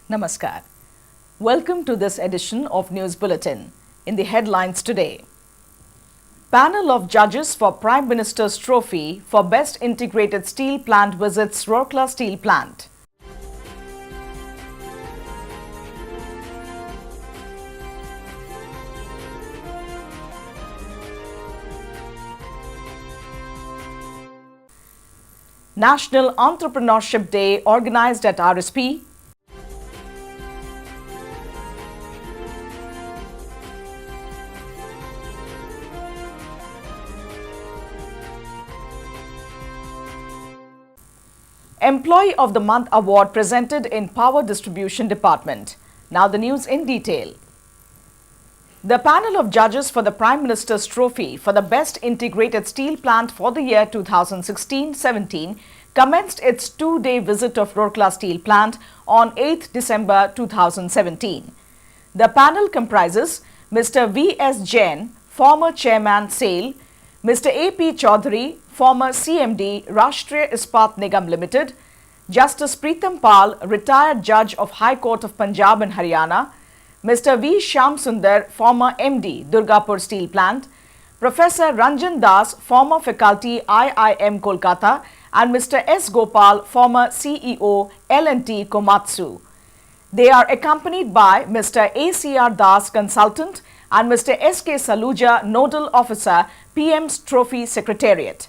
Namaskar. Welcome to this edition of News Bulletin. In the headlines today, panel of judges for Prime Minister's Trophy for Best Integrated Steel Plant visits Rourkela Steel Plant. National Entrepreneurship Day organized at RSP. Employee of the Month Award presented in Power Distribution Department. Now the news in detail. The panel of judges for the Prime Minister's Trophy for the Best Integrated Steel Plant for the year 2016-17 commenced its two-day visit of Rourkela Steel Plant on 8th December 2017. The panel comprises Mr. V.S. Jain, former Chairman SAIL, Mr. A.P. Chaudhary, former CMD, Rashtriya Ispat Nigam Limited, Justice Preetham Pal, retired Judge of High Court of Punjab and Haryana, Mr. V. Shyam Sundar, former MD, Durgapur Steel Plant, Professor Ranjan Das, former faculty, IIM Kolkata, and Mr. S. Gopal, former CEO, L&T Komatsu. They are accompanied by Mr. A.C.R. Das, consultant, and Mr. S.K. Saluja, nodal officer, PM's Trophy Secretariat.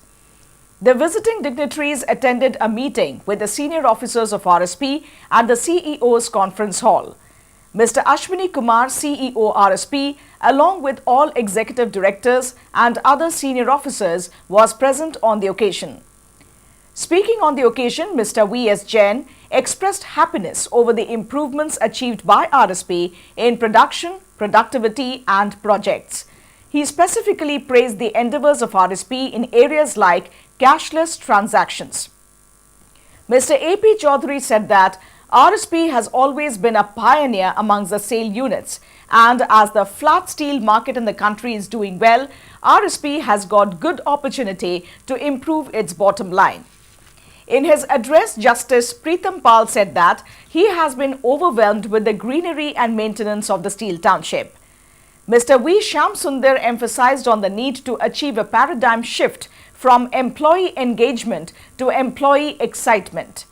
The visiting dignitaries attended a meeting with the senior officers of RSP at the CEO's conference hall. Mr. Ashwini Kumar, CEO RSP, along with all executive directors and other senior officers, was present on the occasion. Speaking on the occasion, Mr. V.S. Jain expressed happiness over the improvements achieved by RSP in production, productivity and projects. He specifically praised the endeavors of RSP in areas like cashless transactions. Mr. A.P. Chaudhary said that RSP has always been a pioneer amongst the SAIL units, and as the flat steel market in the country is doing well, RSP has got good opportunity to improve its bottom line. In his address, Justice Preetham Pal said that he has been overwhelmed with the greenery and maintenance of the steel township. Mr. V. Shyam Sundar emphasized on the need to achieve a paradigm shift from employee engagement to employee excitement.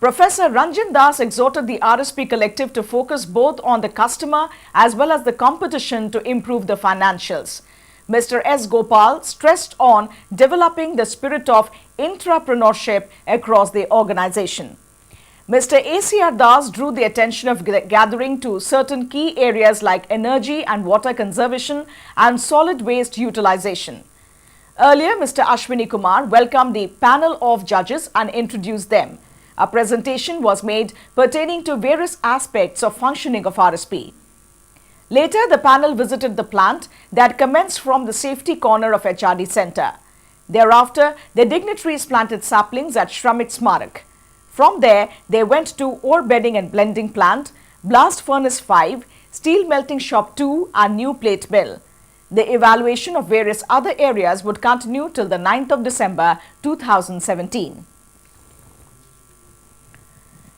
Professor Ranjan Das exhorted the RSP collective to focus both on the customer as well as the competition to improve the financials. Mr. S. Gopal stressed on developing the spirit of entrepreneurship across the organization. Mr. A.C.R. Das drew the attention of the gathering to certain key areas like energy and water conservation and solid waste utilization. Earlier, Mr. Ashwini Kumar welcomed the panel of judges and introduced them. A presentation was made pertaining to various aspects of functioning of RSP. Later, the panel visited the plant that commenced from the safety corner of HRD Center. Thereafter, the dignitaries planted saplings at Shramik Smarak. From there, they went to ore bedding and blending plant, blast furnace 5, steel melting shop 2 and new plate mill. The evaluation of various other areas would continue till the 9th of December 2017.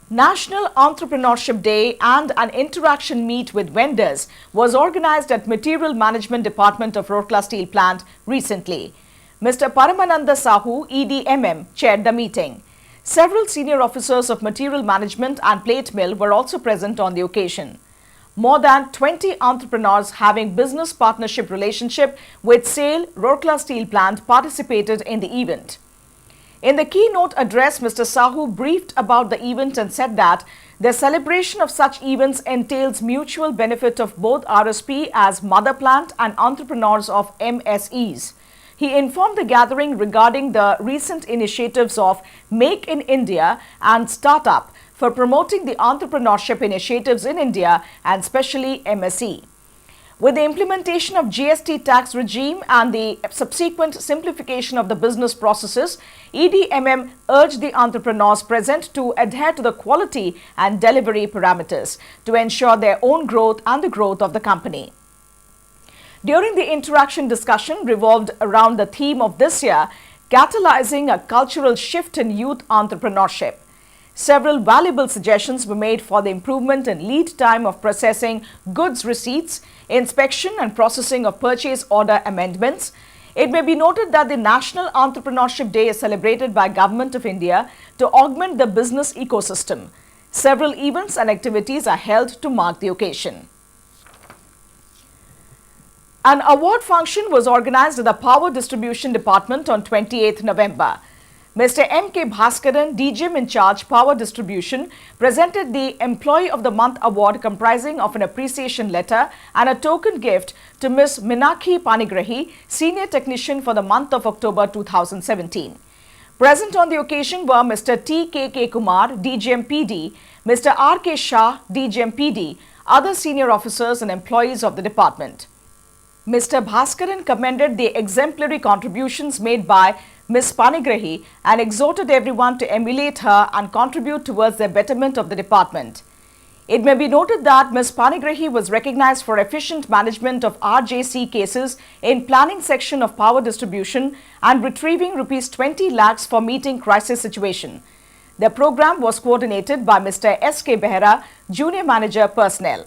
National Entrepreneurship Day and an interaction meet with vendors was organized at Material Management Department of Rourkela Steel Plant recently. Mr. Paramananda Sahu, EDMM, chaired the meeting. Several senior officers of material management and plate mill were also present on the occasion. More than 20 entrepreneurs having business partnership relationship with SAIL Rourkela Steel Plant participated in the event. In the keynote address, Mr. Sahu briefed about the event and said that the celebration of such events entails mutual benefit of both RSP as mother plant and entrepreneurs of MSEs. He informed the gathering regarding the recent initiatives of Make in India and Startup for promoting the entrepreneurship initiatives in India and especially MSE. With the implementation of GST tax regime and the subsequent simplification of the business processes, EDMM urged the entrepreneurs present to adhere to the quality and delivery parameters to ensure their own growth and the growth of the company. During the interaction, discussion revolved around the theme of this year, catalyzing a cultural shift in youth entrepreneurship. Several valuable suggestions were made for the improvement in lead time of processing goods receipts, inspection and processing of purchase order amendments. It may be noted that the National Entrepreneurship Day is celebrated by Government of India to augment the business ecosystem. Several events and activities are held to mark the occasion. An award function was organized at the Power Distribution Department on 28th November. Mr. M.K. Bhaskaran, DGM in charge Power Distribution, presented the Employee of the Month award comprising of an appreciation letter and a token gift to Ms. Minakshi Panigrahi, Senior Technician for the month of October 2017. Present on the occasion were Mr. T.K.K. Kumar, DGM PD, Mr. R.K. Shah, DGM PD, other senior officers and employees of the department. Mr. Bhaskaran commended the exemplary contributions made by Ms. Panigrahi and exhorted everyone to emulate her and contribute towards the betterment of the department. It may be noted that Ms. Panigrahi was recognized for efficient management of RJC cases in planning section of power distribution and retrieving Rs 20 lakhs for meeting crisis situation. The program was coordinated by Mr. S.K. Behera, Junior Manager Personnel.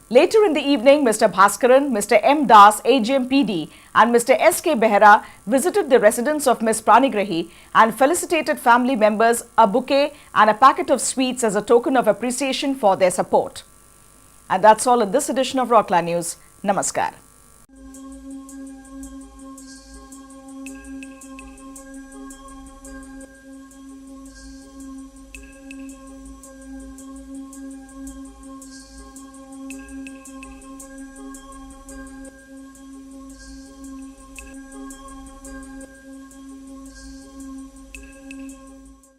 Later in the evening, Mr. Bhaskaran, Mr. M. Das, AGM PD and Mr. S.K. Behera visited the residence of Ms. Panigrahi and felicitated family members a bouquet and a packet of sweets as a token of appreciation for their support. And that's all in this edition of Rockland News. Namaskar.